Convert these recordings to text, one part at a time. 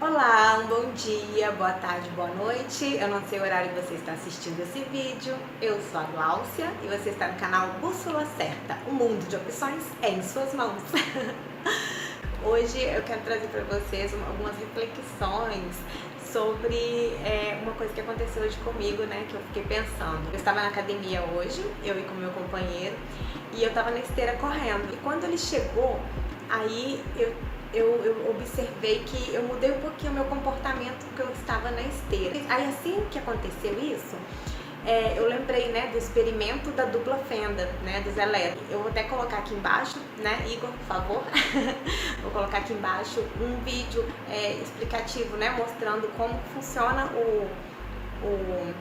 Olá, um bom dia, boa tarde, boa noite. Eu não sei o horário que você está assistindo esse vídeo. Eu sou a Gláucia e você está no canal Bússola Certa. O mundo de opções é em suas mãos. Hoje eu quero trazer para vocês algumas reflexões sobre uma coisa que aconteceu hoje comigo, né, que eu fiquei pensando. Eu estava na academia hoje, eu e com meu companheiro, e eu estava na esteira correndo. E quando ele chegou, aí eu observei que eu mudei um pouquinho o meu comportamento porque eu estava na esteira. Aí assim que aconteceu isso, eu lembrei, né, do experimento da dupla fenda, né, dos elétrons. Eu vou até colocar aqui embaixo, né, Igor, por favor, vou colocar aqui embaixo um vídeo explicativo, né, mostrando como funciona o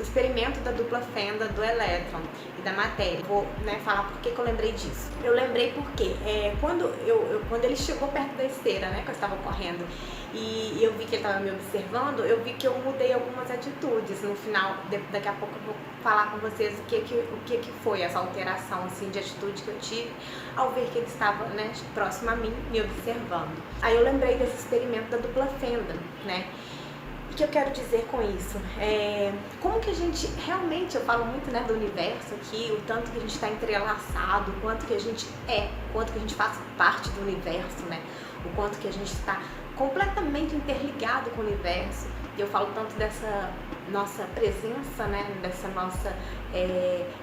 experimento da dupla fenda do elétron e da matéria. Vou, né, falar por que eu lembrei disso. Eu lembrei porque quando ele chegou perto da esteira, né, que eu estava correndo, e eu vi que ele estava me observando, eu vi que eu mudei algumas atitudes. No final, daqui a pouco eu vou falar com vocês o que foi essa alteração assim, de atitude que eu tive ao ver que ele estava, né, próximo a mim, me observando. Aí eu lembrei desse experimento da dupla fenda, né? O que eu quero dizer com isso? Como que a gente realmente, eu falo muito, né, do universo aqui, o tanto que a gente está entrelaçado, o quanto que a gente o quanto que a gente faz parte do universo, né? O quanto que a gente está completamente interligado com o universo. E eu falo tanto dessa nossa presença, né, dessa nossa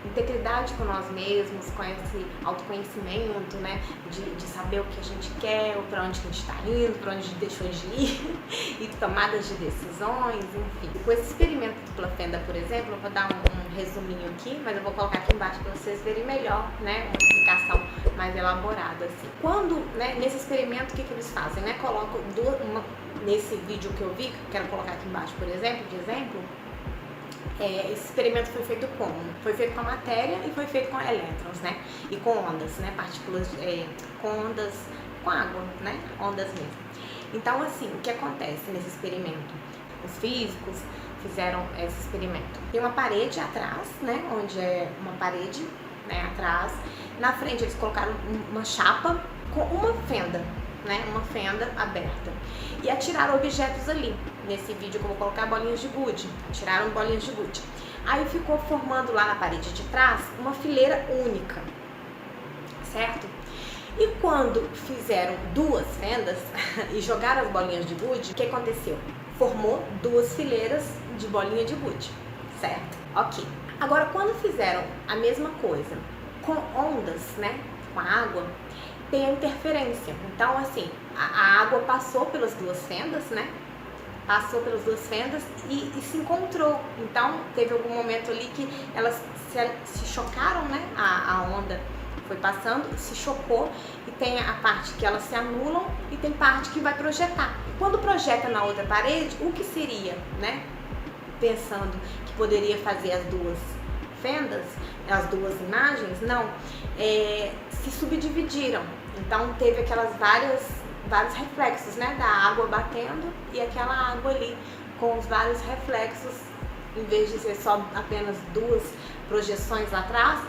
integridade com nós mesmos, com esse autoconhecimento, né, de saber o que a gente quer, para onde que a gente está indo, para onde a gente deixou de ir, e tomadas de decisões, enfim. Com esse experimento de dupla fenda, por exemplo, eu vou dar um resuminho aqui, mas eu vou colocar aqui embaixo para vocês verem melhor, né, uma explicação mais elaborada, assim. Quando, né, nesse experimento, o que eles fazem, né, colocam nesse vídeo que eu vi, que eu quero colocar aqui embaixo, por exemplo, esse experimento foi feito como? Foi feito com a matéria e foi feito com elétrons, né? E com ondas, né? Partículas, com ondas, com água, né? Ondas mesmo. Então, assim, o que acontece nesse experimento? Os físicos fizeram esse experimento. Tem uma parede atrás, né? Onde é uma parede, né? Atrás. Na frente eles colocaram uma chapa com uma fenda, né, uma fenda aberta, e atiraram objetos ali. Nesse vídeo que eu vou colocar bolinhas de gude, atiraram bolinhas de gude. Aí ficou formando lá na parede de trás uma fileira única, certo? E quando fizeram duas fendas e jogaram as bolinhas de gude, o que aconteceu? Formou duas fileiras de bolinha de gude, certo? Ok. Agora, quando fizeram a mesma coisa com ondas, né, com a água, tem a interferência. Então, assim, a água passou pelas duas fendas, né? Passou pelas duas fendas e se encontrou. Então, teve algum momento ali que elas se chocaram, né? A onda foi passando, se chocou, e tem a parte que elas se anulam e tem parte que vai projetar. Quando projeta na outra parede, o que seria, né? Pensando que poderia fazer as duas fendas, as duas imagens, não, se subdividiram. Então teve aquelas vários reflexos, né, da água batendo, e aquela água ali com os vários reflexos, em vez de ser só apenas duas projeções lá atrás,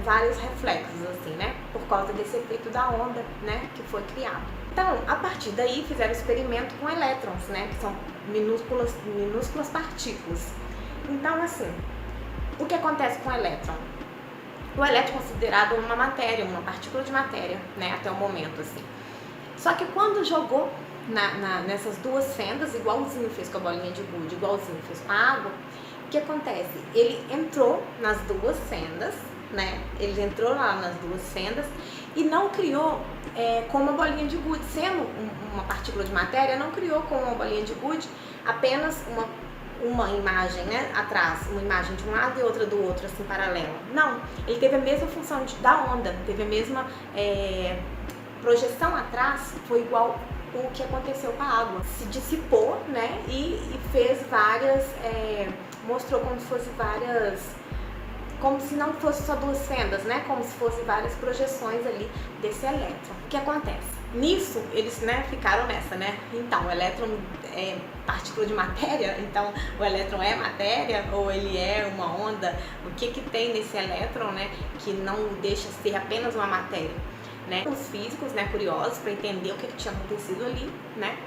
vários reflexos assim, né, por causa desse efeito da onda, né, que foi criado. Então, a partir daí fizeram experimento com elétrons, né, que são minúsculas partículas. Então, assim, o que acontece com o elétron? O elétron é considerado uma matéria, uma partícula de matéria, né, até o momento, assim. Só que quando jogou nessas duas fendas, igualzinho fez com a bolinha de gude, igualzinho fez com a água, o que acontece? Ele entrou nas duas fendas, né, ele entrou lá nas duas fendas e não criou com uma bolinha de gude, sendo uma partícula de matéria, não criou com uma bolinha de gude apenas uma imagem, né, atrás, uma imagem de um lado e outra do outro, assim, paralela. Não, ele teve a mesma função da onda, teve a mesma projeção atrás, foi igual o que aconteceu com a água. Se dissipou, né, e fez várias, mostrou como se fosse como se não fosse só duas fendas, né, como se fosse várias projeções ali desse elétron. O que acontece? Nisso, eles, né, ficaram nessa, né? Então, o elétron é partícula de matéria, então o elétron é matéria ou ele é uma onda? O que tem nesse elétron, né, que não deixa ser apenas uma matéria, né? Os físicos, né, curiosos para entender o que tinha acontecido ali, né,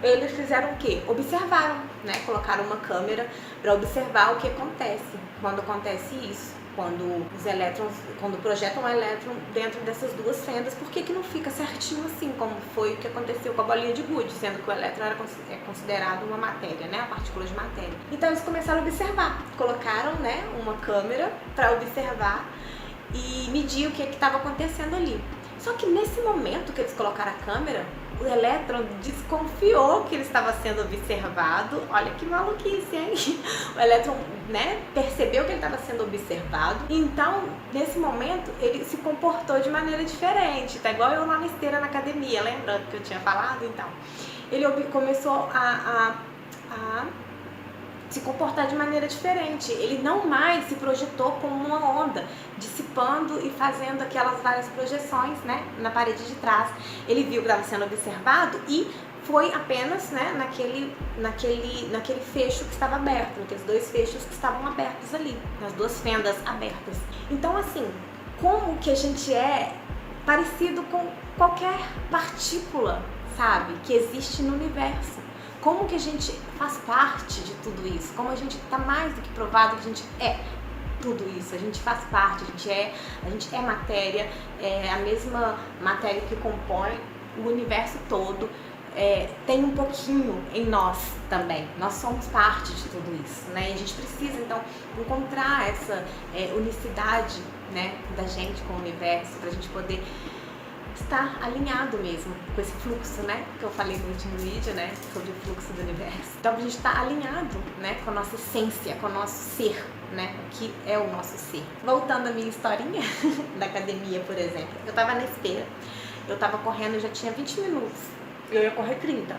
eles fizeram o quê? Observaram, né? Colocaram uma câmera para observar o que acontece quando acontece isso. Quando projetam um elétron dentro dessas duas fendas, por que não fica certinho assim, como foi o que aconteceu com a bolinha de gude, sendo que o elétron é considerado uma matéria, né, a partícula de matéria. Então eles começaram a observar, colocaram, né, uma câmera para observar e medir o que estava acontecendo ali. Só que nesse momento que eles colocaram a câmera, o elétron desconfiou que ele estava sendo observado. Olha que maluquice, hein? O elétron, né, percebeu que ele estava sendo observado. Então, nesse momento, ele se comportou de maneira diferente. Tá igual eu lá na esteira na academia, lembrando que eu tinha falado? Então, ele começou a se comportar de maneira diferente. Ele não mais se projetou como uma onda, dissipando e fazendo aquelas várias projeções, né, na parede de trás. Ele viu que estava sendo observado e foi apenas, né, naquele fecho que estava aberto, naqueles dois fechos que estavam abertos ali, nas duas fendas abertas. Então, assim, como que a gente é parecido com qualquer partícula, sabe, que existe no universo. Como que a gente faz parte de tudo isso? Como a gente está mais do que provado que a gente é tudo isso. A gente faz parte, a gente é matéria, é a mesma matéria que compõe o universo todo. Tem um pouquinho em nós também. Nós somos parte de tudo isso, né? E a gente precisa, então, encontrar essa unicidade, né, da gente com o universo, para a gente poder estar alinhado mesmo com esse fluxo, né, que eu falei no último vídeo, né, sobre o fluxo do universo. Então a gente está alinhado, né, com a nossa essência, com o nosso ser, né, o que é o nosso ser. Voltando à minha historinha da academia, por exemplo, eu tava na esteira, eu tava correndo, já tinha 20 minutos, eu ia correr 30.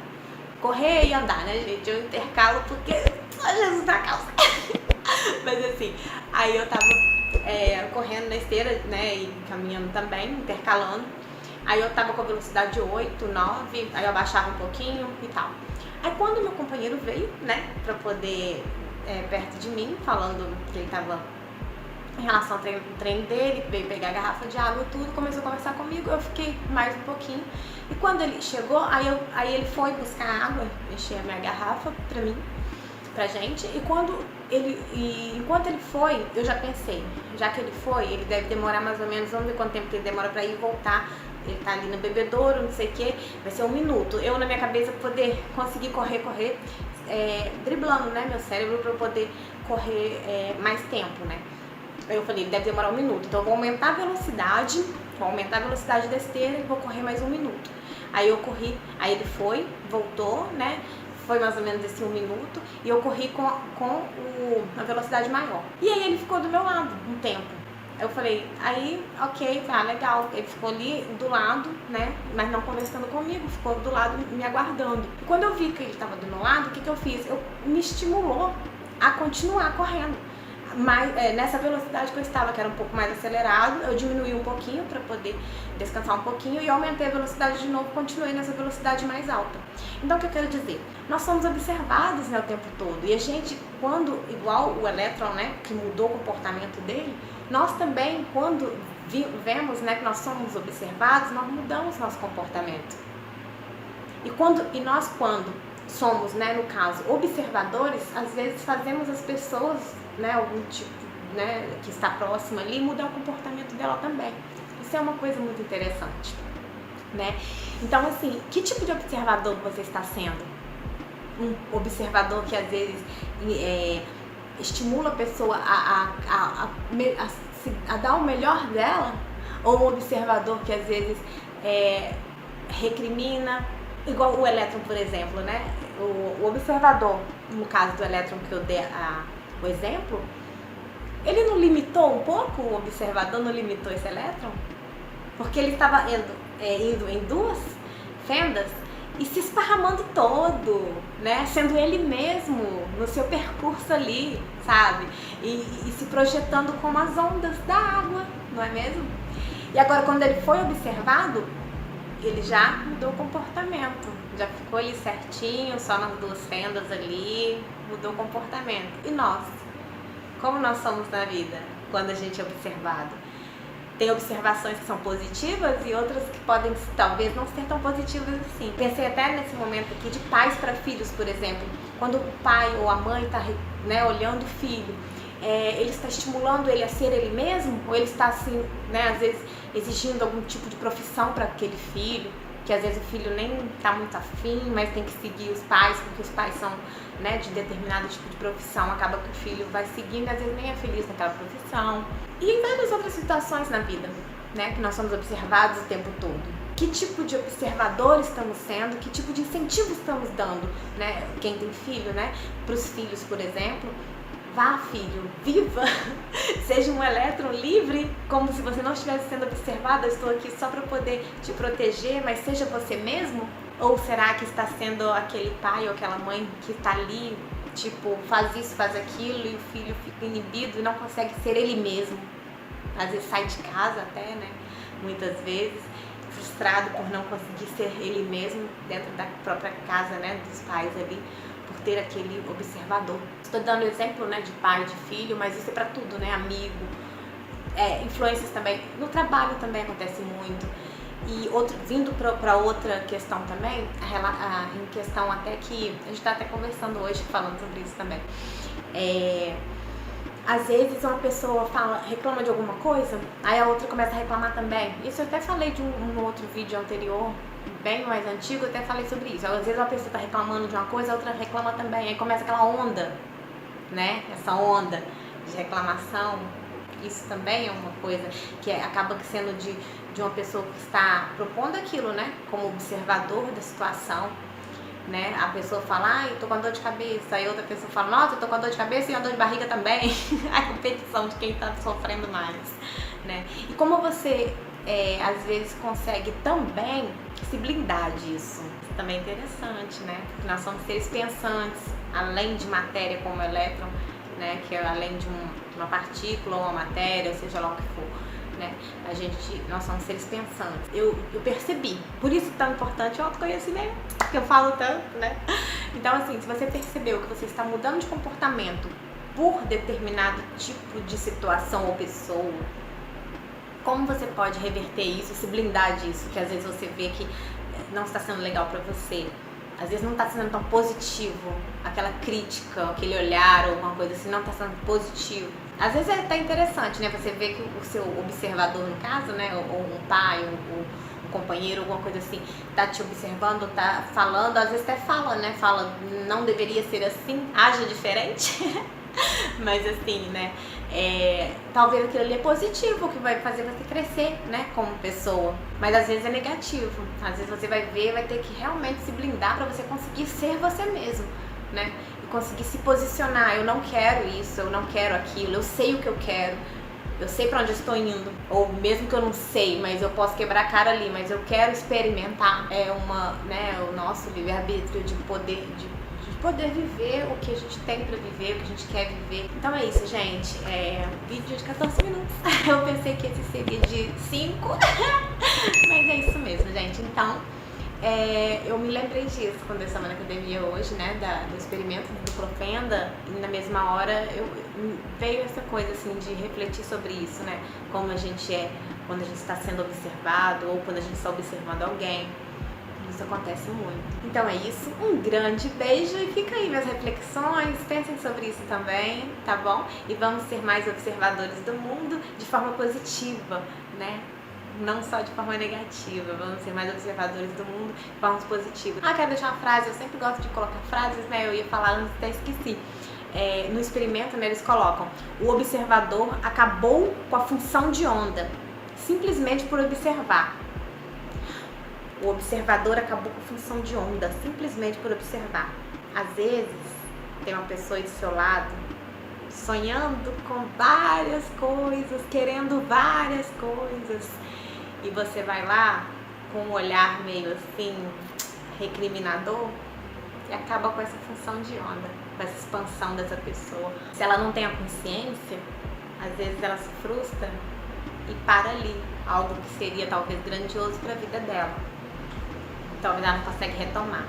Correr e andar, né, gente, eu intercalo porque só Jesus na calça. Mas assim, aí eu tava correndo na esteira, né, e caminhando também, intercalando. Aí eu tava com a velocidade 8, 9, aí eu abaixava um pouquinho e tal. Aí quando meu companheiro veio, né, pra poder, perto de mim, falando que ele tava em relação ao treino dele, veio pegar a garrafa de água e tudo, começou a conversar comigo, eu fiquei mais um pouquinho. E quando ele chegou, aí ele foi buscar água, encher a minha garrafa pra mim, pra gente, e enquanto ele foi, eu já pensei, já que ele foi, ele deve demorar mais ou menos, vamos ver quanto tempo que ele demora pra ir e voltar. Ele tá ali no bebedouro, não sei o que, vai ser 1 minuto. Eu, na minha cabeça, poder conseguir correr, driblando, né, meu cérebro, pra eu poder correr mais tempo, né. Aí eu falei, ele deve demorar 1 minuto, então eu vou aumentar a velocidade da esteira e vou correr mais 1 minuto. Aí eu corri, aí ele foi, voltou, né, foi mais ou menos esse 1 minuto, e eu corri com a velocidade maior. E aí ele ficou do meu lado um tempo. Eu falei, aí, ok, tá legal. Ele ficou ali do lado, né, mas não conversando comigo, ficou do lado me aguardando. E quando eu vi que ele estava do meu lado, o que eu fiz? Me estimulou a continuar correndo. Mas nessa velocidade que eu estava, que era um pouco mais acelerado, eu diminuí um pouquinho para poder descansar um pouquinho e aumentei a velocidade de novo, continuei nessa velocidade mais alta. Então o que eu quero dizer? Nós somos observados, né, o tempo todo, e a gente, quando, igual o elétron, né, que mudou o comportamento dele, nós também, quando vemos, né, que nós somos observados, nós mudamos nosso comportamento. E nós quando somos, né, no caso, observadores, às vezes fazemos as pessoas, né, algum tipo, né, que está próximo ali, mudar o comportamento dela também. Isso é uma coisa muito interessante, né? Então, assim, que tipo de observador você está sendo? Um observador que às vezes estimula a pessoa a dar o melhor dela? Ou um observador que às vezes recrimina? Igual o elétron, por exemplo, né? O observador, no caso do elétron que eu dei o exemplo, ele não limitou um pouco, o observador não limitou esse elétron? Porque ele estava indo em duas fendas e se esparramando todo, né? Sendo ele mesmo no seu percurso ali, sabe? E se projetando como as ondas da água, não é mesmo? E agora, quando ele foi observado, ele já mudou o comportamento, já ficou ali certinho, só nas duas fendas ali, mudou o comportamento. E nós? Como nós somos na vida quando a gente é observado? Tem observações que são positivas e outras que podem talvez não ser tão positivas assim. Pensei até nesse momento aqui de pais para filhos, por exemplo. Quando o pai ou a mãe está, né, olhando o filho, ele está estimulando ele a ser ele mesmo? Ou ele está assim, né, às vezes exigindo algum tipo de profissão para aquele filho? Que às vezes o filho nem está muito afim, mas tem que seguir os pais, porque os pais são, né, de determinado tipo de profissão, acaba que o filho vai seguindo, às vezes nem é feliz naquela profissão. E em várias outras situações na vida, né, que nós somos observados o tempo todo. Que tipo de observador estamos sendo, que tipo de incentivo estamos dando, né, quem tem filho, né, para os filhos, por exemplo. Vá, filho, viva, seja um elétron livre, como se você não estivesse sendo observado. Eu estou aqui só para poder te proteger, mas seja você mesmo? Ou será que está sendo aquele pai ou aquela mãe que está ali, tipo, faz isso, faz aquilo, e o filho fica inibido e não consegue ser ele mesmo? Às vezes sai de casa até, né, muitas vezes, frustrado por não conseguir ser ele mesmo dentro da própria casa, né, dos pais ali, por ter aquele observador. Estou dando exemplo, né, de pai, de filho, mas isso é para tudo, né, amigo, influências também, no trabalho também acontece muito. E vindo para outra questão também, em questão até que a gente está até conversando hoje, falando sobre isso também. Às vezes uma pessoa reclama de alguma coisa, aí a outra começa a reclamar também. Isso eu até falei de um outro vídeo anterior, bem mais antigo, eu até falei sobre isso. Às vezes uma pessoa está reclamando de uma coisa, a outra reclama também. Aí começa aquela onda, né? Essa onda de reclamação. Isso também é uma coisa que acaba sendo de uma pessoa que está propondo aquilo, né? Como observador da situação, né? A pessoa fala, eu tô com dor de cabeça. Aí outra pessoa fala, nossa, eu tô com dor de cabeça e uma dor de barriga também. A competição de quem tá sofrendo mais, né? E como você, às vezes, consegue também se blindar disso. Isso também é interessante, né? Porque nós somos seres pensantes, além de matéria como elétron, né? Que é além de uma partícula ou uma matéria, seja lá o que for. Né? Nós somos seres pensantes. Eu percebi, por isso é tão importante o autoconhecimento, que eu falo tanto, né? Então, assim, se você percebeu que você está mudando de comportamento por determinado tipo de situação ou pessoa, como você pode reverter isso, se blindar disso, que às vezes você vê que não está sendo legal para você, às vezes não está sendo tão positivo, aquela crítica, aquele olhar ou alguma coisa assim, não está sendo positivo. Às vezes é até interessante, né? Você vê que o seu observador, no caso, né? Ou um pai, um companheiro, alguma coisa assim, tá te observando, tá falando, às vezes até fala, né? Fala, não deveria ser assim, haja diferente. Mas assim, né? Talvez aquilo ali é positivo, que vai fazer você crescer, né? Como pessoa. Mas às vezes é negativo. Às vezes você vai ter que realmente se blindar para você conseguir ser você mesmo, né? Conseguir se posicionar, eu não quero isso, eu não quero aquilo, eu sei o que eu quero, eu sei pra onde eu estou indo, ou mesmo que eu não sei, mas eu posso quebrar a cara ali, mas eu quero experimentar, o nosso livre-arbítrio de poder viver o que a gente tem pra viver, o que a gente quer viver. Então é isso, gente, vídeo de 14 minutos, eu pensei que esse seria de 5, mas é isso mesmo, gente. Então eu me lembrei disso quando eu estava na academia hoje, né, do experimento do Profenda, e na mesma hora veio essa coisa assim de refletir sobre isso, né, como a gente quando a gente está sendo observado ou quando a gente está observando alguém. Isso acontece muito. Então é isso, um grande beijo e fica aí minhas reflexões, pensem sobre isso também, tá bom? E vamos ser mais observadores do mundo de forma positiva, né? Não só de forma negativa, vamos ser mais observadores do mundo de forma positiva. Quero deixar uma frase, eu sempre gosto de colocar frases, né? Eu ia falar antes, até esqueci. No experimento, né, eles colocam: o observador acabou com a função de onda, simplesmente por observar. O observador acabou com a função de onda, simplesmente por observar. Às vezes, tem uma pessoa aí do seu lado sonhando com várias coisas, querendo várias coisas, e você vai lá com um olhar meio assim, recriminador, e acaba com essa função de onda, com essa expansão dessa pessoa. Se ela não tem a consciência, às vezes ela se frustra e para ali, algo que seria talvez grandioso para a vida dela. Talvez ela não consegue retomar.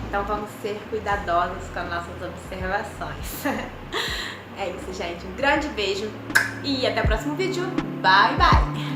Então vamos ser cuidadosos com as nossas observações. É isso, gente. Um grande beijo e até o próximo vídeo. Bye, bye!